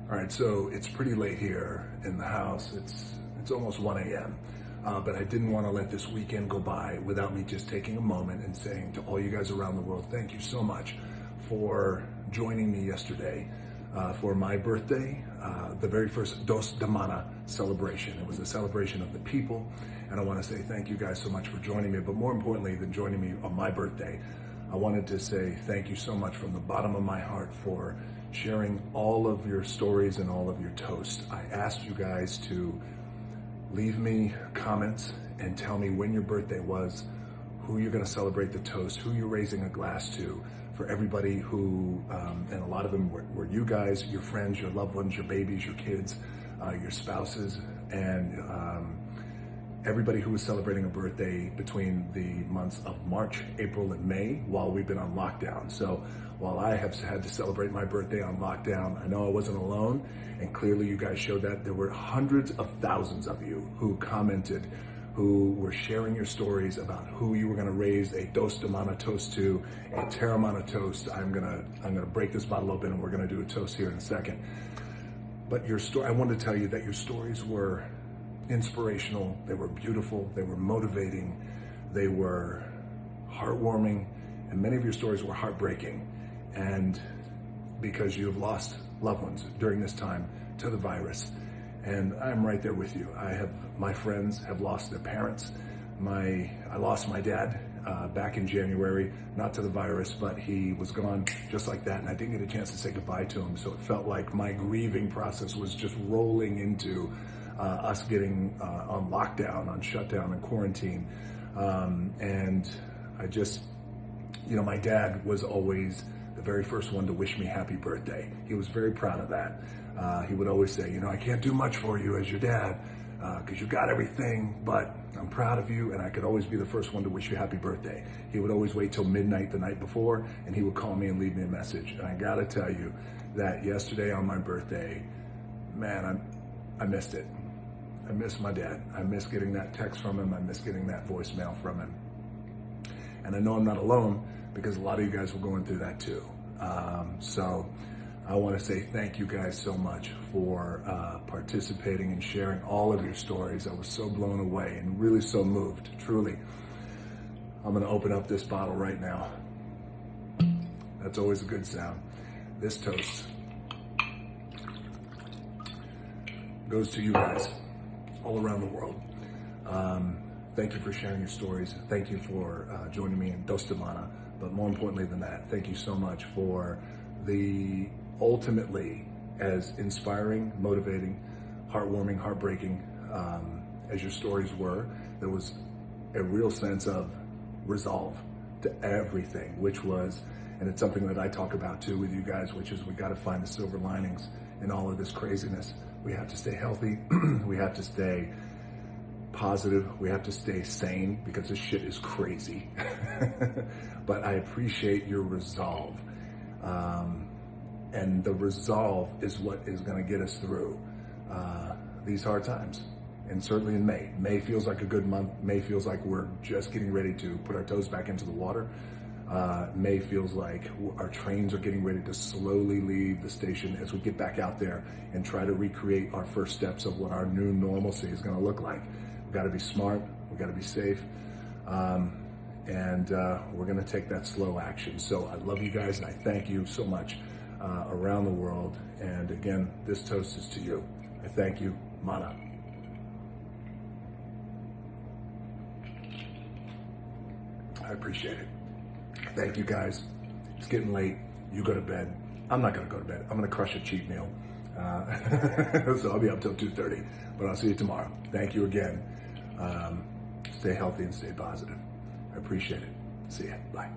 All right, so it's pretty late here in the house. It's almost 1 a.m. But I didn't want to let this weekend go by without me just taking a moment and saying to all you guys around the world, thank you so much for joining me yesterday for my birthday, the very first Dos de Mana celebration. It was a celebration of the people, and I want to say thank you guys so much for joining me. But more importantly than joining me on my birthday, I wanted to say thank you so much from the bottom of my heart for sharing all of your stories and all of your toasts. I asked you guys to leave me comments and tell me when your birthday was, who you're going to celebrate the toast, who you're raising a glass to, for everybody who, and a lot of them were you guys, your friends, your loved ones, your babies, your kids, your spouses, and everybody who was celebrating a birthday between the months of March, April, and May while we've been on lockdown. So while I have had to celebrate my birthday on lockdown, I know I wasn't alone, and clearly you guys showed that. There were hundreds of thousands of you who commented, who were sharing your stories about who you were going to raise a Dos de Mana toast to, a Terramana toast. I'm gonna break this bottle open and we're gonna do a toast here in a second. But your story, I wanted to tell you that your stories were inspirational, they were beautiful, they were motivating, they were heartwarming, and many of your stories were heartbreaking. And because you have lost loved ones during this time to the virus, and I'm right there with you. My friends have lost their parents. I lost my dad back in January, not to the virus, but he was gone just like that, and I didn't get a chance to say goodbye to him. So it felt like my grieving process was just rolling into us getting on lockdown, on shutdown and quarantine. And I just, my dad was always the very first one to wish me happy birthday. He was very proud of that. He would always say, I can't do much for you as your dad because you got everything, but I'm proud of you, and I could always be the first one to wish you happy birthday. He would always wait till midnight the night before, and he would call me and leave me a message. And I gotta tell you that yesterday on my birthday, man, I missed it. I miss my dad. I miss getting that text from him. I miss getting that voicemail from him. And I know I'm not alone because a lot of you guys were going through that too. So I want to say thank you guys so much for participating and sharing all of your stories. I was so blown away and really so moved, truly. I'm going to open up this bottle right now. That's always a good sound. This toast goes to you guys all around the world. Thank you for sharing your stories. Thank you for joining me in Dos de Mana. But more importantly than that, thank you so much for the ultimately as inspiring, motivating, heartwarming, heartbreaking as your stories were. There was a real sense of resolve to everything, which was, and it's something that I talk about too with you guys, which is we got to find the silver linings in all of this craziness. We have to stay healthy. We have to stay positive. We have to stay sane because this shit is crazy. But I appreciate your resolve. And the resolve is what is going to get us through these hard times. And certainly in May. May feels like a good month. May feels like we're just getting ready to put our toes back into the water. May feels like our trains are getting ready to slowly leave the station as we get back out there and try to recreate our first steps of what our new normalcy is going to look like. We've got to be smart. We've got to be safe. And we're going to take that slow action. So I love you guys, and I thank you so much around the world. And again, this toast is to you. I thank you. Mana. I appreciate it. Thank you guys. It's getting late. You go to bed. I'm not going to go to bed. I'm going to crush a cheat meal. So I'll be up till 2:30. But I'll see you tomorrow. Thank you again. Stay healthy and stay positive. I appreciate it. See ya. Bye.